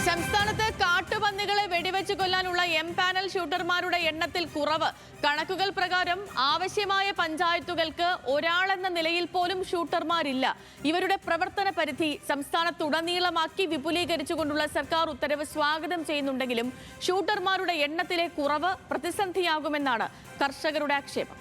സംസ്ഥാനത്ത് കാട്ടുപന്നികളെ വെടിവെച്ച് കൊല്ലാനുള്ള പാനൽ ഷൂട്ടർമാരുടെ എണ്ണത്തിൽ കുറവ്. കണക്കുകൾ പ്രകാരം ആവശ്യമായ പഞ്ചായത്തുകൾക്ക് ഒരാളെന്ന നിലയിൽ പോലും ഷൂട്ടർമാരില്ല. ഇവരുടെ പ്രവർത്തന പരിധി സംസ്ഥാനത്തുടനീളമാക്കി വിപുലീകരിച്ചുകൊണ്ടുള്ള സർക്കാർ ഉത്തരവ് സ്വാഗതം ചെയ്യുന്നുണ്ടെങ്കിലും ഷൂട്ടർമാരുടെ എണ്ണത്തിലെ കുറവ് പ്രതിസന്ധിയാകുമെന്നാണ് കർഷകരുടെ ആക്ഷേപം.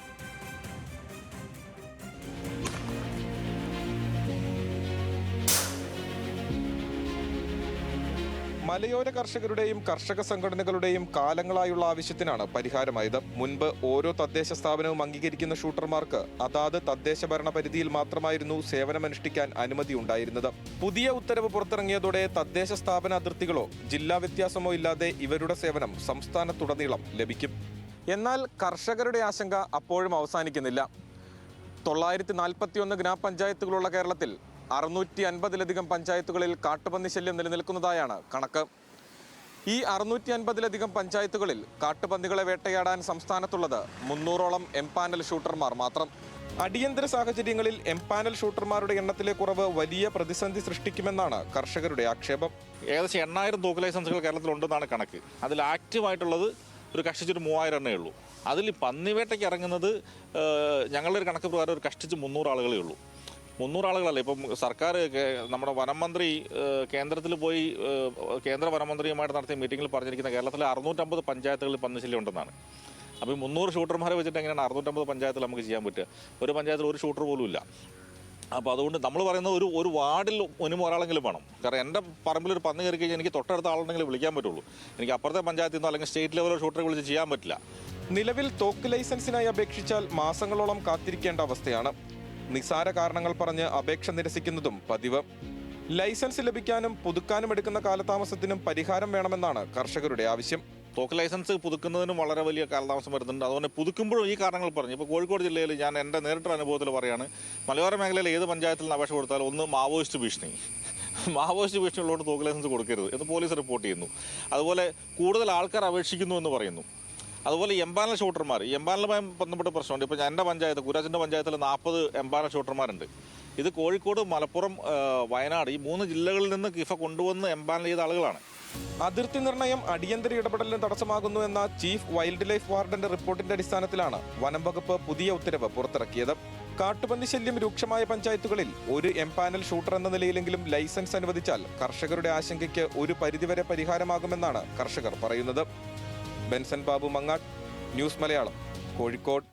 മലയോര കർഷകരുടെയും കർഷക സംഘടനകളുടെയും കാലങ്ങളായുള്ള ആവശ്യത്തിനാണ് പരിഹാരമായത്. മുൻപ് ഓരോ തദ്ദേശ സ്ഥാപനവും അംഗീകരിക്കുന്ന ഷൂട്ടർമാർക്ക് അതാത് തദ്ദേശ ഭരണ പരിധിയിൽ മാത്രമായിരുന്നു സേവനമനുഷ്ഠിക്കാൻ അനുമതി ഉണ്ടായിരുന്നത്. പുതിയ ഉത്തരവ് പുറത്തിറങ്ങിയതോടെ തദ്ദേശ സ്ഥാപന അതിർത്തികളോ ജില്ലാ വ്യത്യാസമോ ഇല്ലാതെ ഇവരുടെ സേവനം സംസ്ഥാനത്തുടനീളം ലഭിക്കും. എന്നാൽ കർഷകരുടെ ആശങ്ക അപ്പോഴും അവസാനിക്കുന്നില്ല. 941 ഗ്രാമപഞ്ചായത്തുകളുള്ള കേരളത്തിൽ 650-ലധികം പഞ്ചായത്തുകളിൽ കാട്ടുപന്നി ശല്യം നിലനിൽക്കുന്നതായാണ് കണക്ക്. ഈ 650-ലധികം പഞ്ചായത്തുകളിൽ കാട്ടുപന്നികളെ വേട്ടയാടാൻ സംസ്ഥാനത്തുള്ളത് 300ഓളം പാനൽ ഷൂട്ടർമാർ മാത്രം. അടിയന്തര സാഹചര്യങ്ങളിൽ പാനൽ ഷൂട്ടർമാരുടെ എണ്ണത്തിലെ കുറവ് വലിയ പ്രതിസന്ധി സൃഷ്ടിക്കുമെന്നാണ് കർഷകരുടെ ആക്ഷേപം. ഏകദേശം 8000 തോക്ക് ലൈസൻസുകൾ കേരളത്തിലുണ്ടെന്നാണ് കണക്ക്. അതിൽ ആക്റ്റീവായിട്ടുള്ളത് ഒരു കഷ്ടിച്ചൊരു 3000 എണ്ണേ ഉള്ളൂ. അതിൽ പന്നിവേട്ടയ്ക്ക് ഇറങ്ങുന്നത് ഞങ്ങളുടെ ഒരു കണക്ക് പ്രകാരം ഒരു കഷ്ടിച്ച് 300 ആളുകളേ ഉള്ളൂ. 300 ആളുകളല്ല. ഇപ്പം സർക്കാർ നമ്മുടെ വനം മന്ത്രി കേന്ദ്രത്തിൽ പോയി കേന്ദ്ര വനമന്ത്രിയുമായിട്ട് നടത്തിയ മീറ്റിങ്ങിൽ പറഞ്ഞിരിക്കുന്ന കേരളത്തിലെ 650 പഞ്ചായത്തുകളിൽ പന്നിശല്യം ഉണ്ടെന്നാണ്. അപ്പോൾ 300 ഷൂട്ടർമാരെ വെച്ചിട്ട് എങ്ങനെയാണ് 650 പഞ്ചായത്തിൽ നമുക്ക് ചെയ്യാൻ പറ്റുക? ഒരു പഞ്ചായത്തിൽ ഒരു ഷൂട്ടർ പോലും ഇല്ല. അപ്പോൾ അതുകൊണ്ട് നമ്മൾ പറയുന്നത് ഒരു വാർഡിൽ ഒരാളെങ്കിലും വേണം. കാരണം എൻ്റെ പറമ്പിലൊരു പന്നി കയറി കഴിഞ്ഞാൽ എനിക്ക് തൊട്ടടുത്ത ആളുണ്ടെങ്കിൽ വിളിക്കാൻ പറ്റുള്ളൂ. എനിക്ക് അപ്പുറത്തെ പഞ്ചായത്തിൽ നിന്നോ അല്ലെങ്കിൽ സ്റ്റേറ്റ് ലെവലിൽ ഷൂട്ടറെ വിളിച്ച് ചെയ്യാൻ പറ്റില്ല. നിലവിൽ തോക്ക് ലൈസൻസിനായി അപേക്ഷിച്ചാൽ മാസങ്ങളോളം കാത്തിരിക്കേണ്ട അവസ്ഥയാണ്. നിസാര കാരണങ്ങൾ പറഞ്ഞ് അപേക്ഷ നിരസിക്കുന്നതും പതിവ്. ലൈസൻസ് ലഭിക്കാനും പുതുക്കാനും എടുക്കുന്ന കാലതാമസത്തിനും പരിഹാരം വേണമെന്നാണ് കർഷകരുടെ ആവശ്യം. തോക്ക് ലൈസൻസ് പുതുക്കുന്നതിനും വളരെ വലിയ കാലതാമസം വരുന്നുണ്ട്. അതുകൊണ്ട് പുതുക്കുമ്പോഴും ഈ കാരണങ്ങൾ പറഞ്ഞു. ഇപ്പോൾ കോഴിക്കോട് ജില്ലയിൽ ഞാൻ എൻ്റെ നേരിട്ട അനുഭവത്തിൽ പറയുകയാണ്, മലയോര മേഖലയിൽ ഏത് പഞ്ചായത്തിൽ നിന്ന് അപേക്ഷ കൊടുത്താലും ഒന്ന് മാവോയിസ്റ്റ് ഭീഷണി ഉള്ളതുകൊണ്ട് തോക്ക് ലൈസൻസ് കൊടുക്കരുത് എന്ന് പോലീസ് റിപ്പോർട്ട് ചെയ്യുന്നു. അതുപോലെ കൂടുതൽ ആൾക്കാർ അപേക്ഷിക്കുന്നു എന്ന് പറയുന്നു. അതുപോലെ പാനൽ ഷൂട്ടർമാർ, പാനലുമായി ബന്ധപ്പെട്ട പ്രശ്നമുണ്ട്. ഇപ്പോൾ എൻ്റെ പഞ്ചായത്ത് കൂരാച്ചൻ്റെ പഞ്ചായത്തിൽ 40 പാനൽ ഷൂട്ടർമാരുണ്ട്. ഇത് കോഴിക്കോട്, മലപ്പുറം, വയനാട് ഈ 3 ജില്ലകളിൽ നിന്ന് കിഫ കൊണ്ടുവന്ന് പാനൽ ചെയ്ത ആളുകളാണ്. അതിർത്തി നിർണയം അടിയന്തര ഇടപെടലിന് തടസ്സമാകുന്നു എന്ന ചീഫ് വൈൽഡ് ലൈഫ് വാർഡന്റെ റിപ്പോർട്ടിന്റെ അടിസ്ഥാനത്തിലാണ് വനം വകുപ്പ് പുതിയ ഉത്തരവ് പുറത്തിറക്കിയത്. കാട്ടുപന്നി ശല്യം രൂക്ഷമായ പഞ്ചായത്തുകളിൽ ഒരു പാനൽ ഷൂട്ടർ എന്ന നിലയിലെങ്കിലും ലൈസൻസ് അനുവദിച്ചാൽ കർഷകരുടെ ആശങ്കയ്ക്ക് ഒരു പരിധിവരെ പരിഹാരമാകുമെന്നാണ് കർഷകർ പറയുന്നത്. Benson Babu Mangad, news Malayalam, Kozhikode.